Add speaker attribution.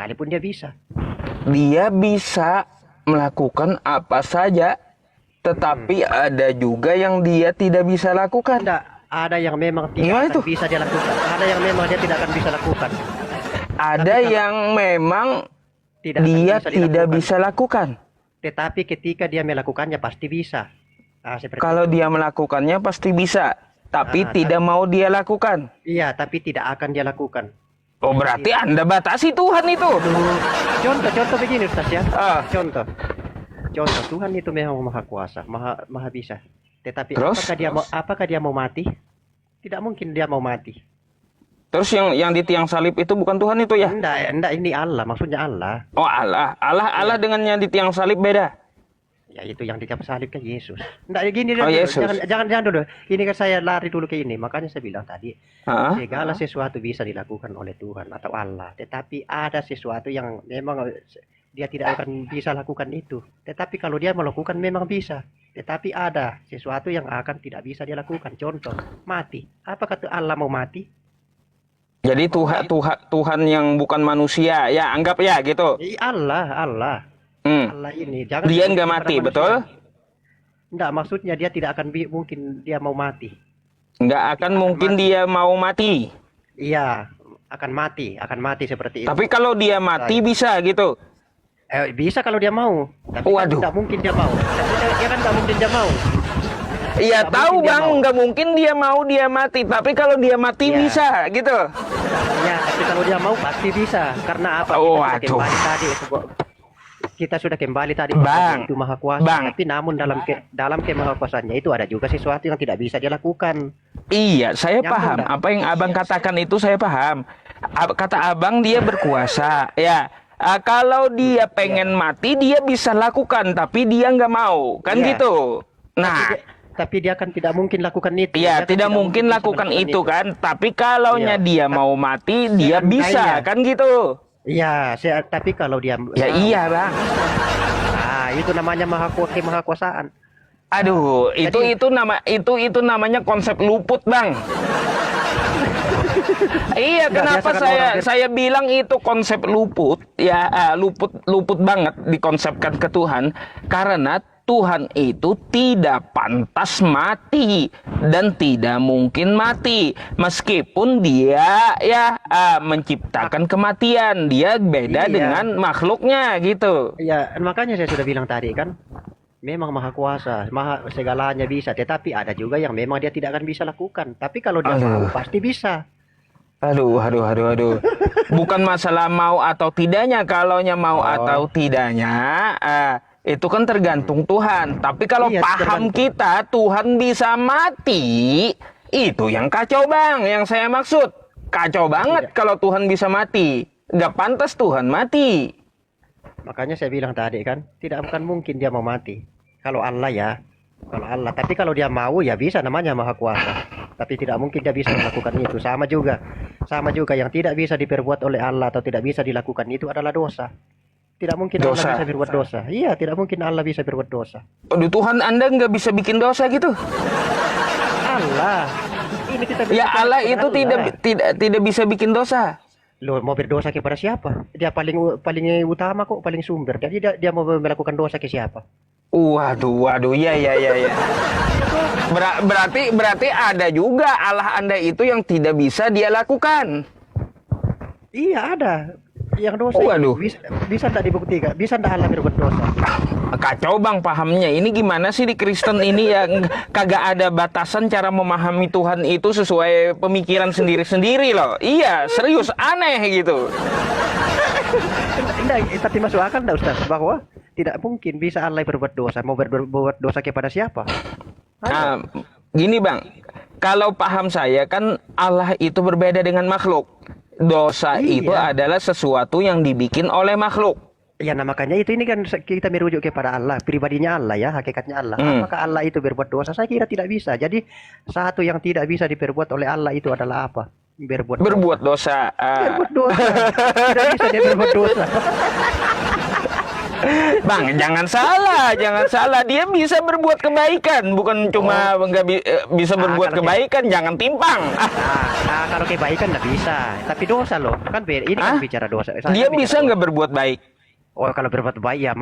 Speaker 1: sekalipun dia bisa.
Speaker 2: Dia bisa melakukan apa saja, tetapi ada juga yang dia tidak bisa lakukan.
Speaker 1: Tidak, ada yang memang
Speaker 2: Gimana
Speaker 1: tidak
Speaker 2: itu?
Speaker 1: akan bisa dia lakukan. Ada yang memang dia tidak akan bisa lakukan.
Speaker 2: Ada
Speaker 1: kalau-
Speaker 2: yang memang
Speaker 1: Tidak akan
Speaker 2: dia
Speaker 1: bisa
Speaker 2: tidak
Speaker 1: dilakukan.
Speaker 2: bisa lakukan.
Speaker 1: Tetapi ketika dia melakukannya pasti bisa. Seperti
Speaker 2: Kalau dia melakukannya pasti bisa, tapi
Speaker 1: Ah,
Speaker 2: tidak mau dia lakukan.
Speaker 1: iya, tapi tidak akan dia lakukan.
Speaker 2: Oh, berarti Anda batasi Tuhan itu.
Speaker 1: Contoh begini Ustaz ya.
Speaker 2: Ah.
Speaker 1: Contoh Tuhan itu memang maha kuasa, maha bisa. Tetapi
Speaker 2: Terus?
Speaker 1: apakah dia mau mati? Tidak mungkin dia mau mati.
Speaker 2: Terus yang di tiang salib itu bukan Tuhan itu ya?
Speaker 1: Enggak, ini Allah, maksudnya Allah.
Speaker 2: Oh, Allah dengan yang di tiang salib beda.
Speaker 1: Ya itu yang dicap salib kan Yesus. Enggak gini
Speaker 2: Oh,
Speaker 1: dulu.
Speaker 2: Yesus.
Speaker 1: Jangan dulu. Ini kan saya lari dulu ke ini. Makanya saya bilang tadi,
Speaker 2: Hah?
Speaker 1: segala sesuatu bisa dilakukan oleh Tuhan atau Allah. Tetapi ada sesuatu yang memang dia tidak akan bisa lakukan itu. Tetapi kalau dia melakukan memang bisa. Tetapi ada sesuatu yang akan tidak bisa dia lakukan. Contoh, mati. Apakah Allah mau mati?
Speaker 2: Jadi Tuhan yang bukan manusia, ya anggap ya gitu.
Speaker 1: Allah
Speaker 2: Hmm.
Speaker 1: ini jangan
Speaker 2: Dia
Speaker 1: berhenti
Speaker 2: nggak
Speaker 1: pada
Speaker 2: mati,
Speaker 1: manusia.
Speaker 2: betul?
Speaker 1: Enggak, maksudnya dia tidak akan mungkin dia mau mati.
Speaker 2: Nggak akan mungkin dia mau mati.
Speaker 1: Iya, akan mati seperti itu.
Speaker 2: Tapi kalau dia mati bisa gitu.
Speaker 1: Bisa kalau dia mau. Tapi kan
Speaker 2: Waduh.
Speaker 1: nggak mungkin dia mau. Tapi dia kan nggak mungkin dia mau.
Speaker 2: Iya
Speaker 1: Nggak
Speaker 2: tahu
Speaker 1: mungkin dia
Speaker 2: bang,
Speaker 1: mau.
Speaker 2: nggak mungkin dia mau dia mati. Tapi kalau dia mati
Speaker 1: Iya.
Speaker 2: bisa gitu.
Speaker 1: Ya, tapi kalau dia mau pasti bisa. Karena apa?
Speaker 2: Oh,
Speaker 1: Kita sudah
Speaker 2: waduh.
Speaker 1: kembali tadi. Kita sudah kembali tadi
Speaker 2: Bang.
Speaker 1: bahwa itu maha kuasa.
Speaker 2: Bang.
Speaker 1: Tapi namun dalam kemahakuasaannya itu ada juga sesuatu yang tidak bisa dia lakukan.
Speaker 2: Iya, saya
Speaker 1: Nyambung
Speaker 2: paham.
Speaker 1: nggak?
Speaker 2: Apa yang abang katakan itu saya paham. Kata abang dia berkuasa, ya. Kalau dia pengen mati dia bisa lakukan, tapi dia nggak mau, kan
Speaker 1: Iya.
Speaker 2: gitu. Nah,
Speaker 1: Tapi dia kan tidak mungkin lakukan itu.
Speaker 2: iya
Speaker 1: Dia kan
Speaker 2: tidak mungkin
Speaker 1: bisa
Speaker 2: lakukan
Speaker 1: melakukan
Speaker 2: itu kan. Tapi kalaunya
Speaker 1: Iya.
Speaker 2: dia mau mati dia bisa,
Speaker 1: Seandainya.
Speaker 2: kan gitu.
Speaker 1: Iya, tapi kalau dia
Speaker 2: Ya iya bang.
Speaker 1: Nah, itu namanya kemahakuasaan.
Speaker 2: Aduh,
Speaker 1: Jadi-
Speaker 2: itu namanya konsep luput, Bang. Iya,
Speaker 1: Nggak,
Speaker 2: kenapa
Speaker 1: biasa kan orang
Speaker 2: saya bilang itu konsep luput? Ya, luput banget dikonsepkan ke Tuhan karena Tuhan itu tidak pantas mati dan tidak mungkin mati meskipun dia menciptakan kematian. Dia beda
Speaker 1: Iya.
Speaker 2: dengan makhluknya gitu.
Speaker 1: Ya, makanya saya sudah bilang tadi kan, memang maha kuasa, maha segalanya bisa. Tetapi ada juga yang memang dia tidak akan bisa lakukan. Tapi kalau dia
Speaker 2: Aduh.
Speaker 1: mau, pasti bisa.
Speaker 2: Aduh. Bukan masalah mau atau tidaknya. Kalaunya mau atau tidaknya, itu kan tergantung Tuhan. Tapi kalau
Speaker 1: Iya,
Speaker 2: paham
Speaker 1: tergantung.
Speaker 2: kita, Tuhan bisa mati, itu yang kacau bang. Yang saya maksud, kacau banget kalau Tuhan bisa mati. Gak pantas Tuhan mati.
Speaker 1: Makanya saya bilang tadi kan, tidak akan mungkin dia mau mati. Kalau Allah ya, kalau Allah. Tapi kalau dia mau ya bisa, namanya maha kuasa. Tapi tidak mungkin dia bisa melakukan itu. Sama juga yang tidak bisa diperbuat oleh Allah atau tidak bisa dilakukan itu adalah dosa. Tidak mungkin
Speaker 2: Dosa.
Speaker 1: Allah bisa berbuat dosa. Iya, tidak mungkin Allah bisa berbuat dosa.
Speaker 2: Aduh, Tuhan Anda nggak bisa bikin dosa gitu.
Speaker 1: Allah. Ini kita
Speaker 2: Ya
Speaker 1: berbicara
Speaker 2: Allah
Speaker 1: kepada
Speaker 2: itu tidak bisa bikin dosa.
Speaker 1: Loh, mau berdosa kepada siapa? Dia paling utama kok, paling sumber. Jadi dia mau melakukan dosa ke siapa?
Speaker 2: Waduh, iya. Berarti ada juga Allah Anda itu yang tidak bisa dia lakukan.
Speaker 1: Iya, ada. Yang dosa
Speaker 2: Waduh.
Speaker 1: itu bisa tidak dibuktikan? Bisa tidak Allah berbuat dosa?
Speaker 2: Kacau bang pahamnya. Ini gimana sih di Kristen ini yang kagak ada batasan cara memahami Tuhan itu sesuai pemikiran sendiri-sendiri loh. Iya, serius aneh gitu.
Speaker 1: Enggak, tapi masuk akal enggak Ustaz? Bahwa tidak mungkin bisa Allah berbuat dosa. Mau berbuat dosa kepada siapa?
Speaker 2: Nah, gini bang, kalau paham saya kan Allah itu berbeda dengan makhluk. Dosa
Speaker 1: Iya.
Speaker 2: itu adalah sesuatu yang dibikin oleh makhluk.
Speaker 1: Ya, nah makanya ini kan kita merujuk kepada Allah, pribadinya Allah ya, hakikatnya Allah. Apakah Allah itu berbuat dosa? Saya kira tidak bisa. Jadi satu yang tidak bisa diperbuat oleh Allah itu adalah apa? Berbuat
Speaker 2: Dosa.
Speaker 1: Berbuat dosa. Tidak bisa dia berbuat dosa.
Speaker 2: Bang, jangan salah. Dia bisa berbuat kebaikan, bukan cuma nggak bisa berbuat
Speaker 1: kalau
Speaker 2: kebaikan. Jangan timpang.
Speaker 1: Kalau kebaikan nggak bisa, tapi dosa loh. Kan ini kan
Speaker 2: Hah?
Speaker 1: bicara dosa. Saya
Speaker 2: Dia
Speaker 1: kan bicara
Speaker 2: bisa
Speaker 1: dosa.
Speaker 2: nggak berbuat baik?
Speaker 1: Oh, kalau berbuat baik ya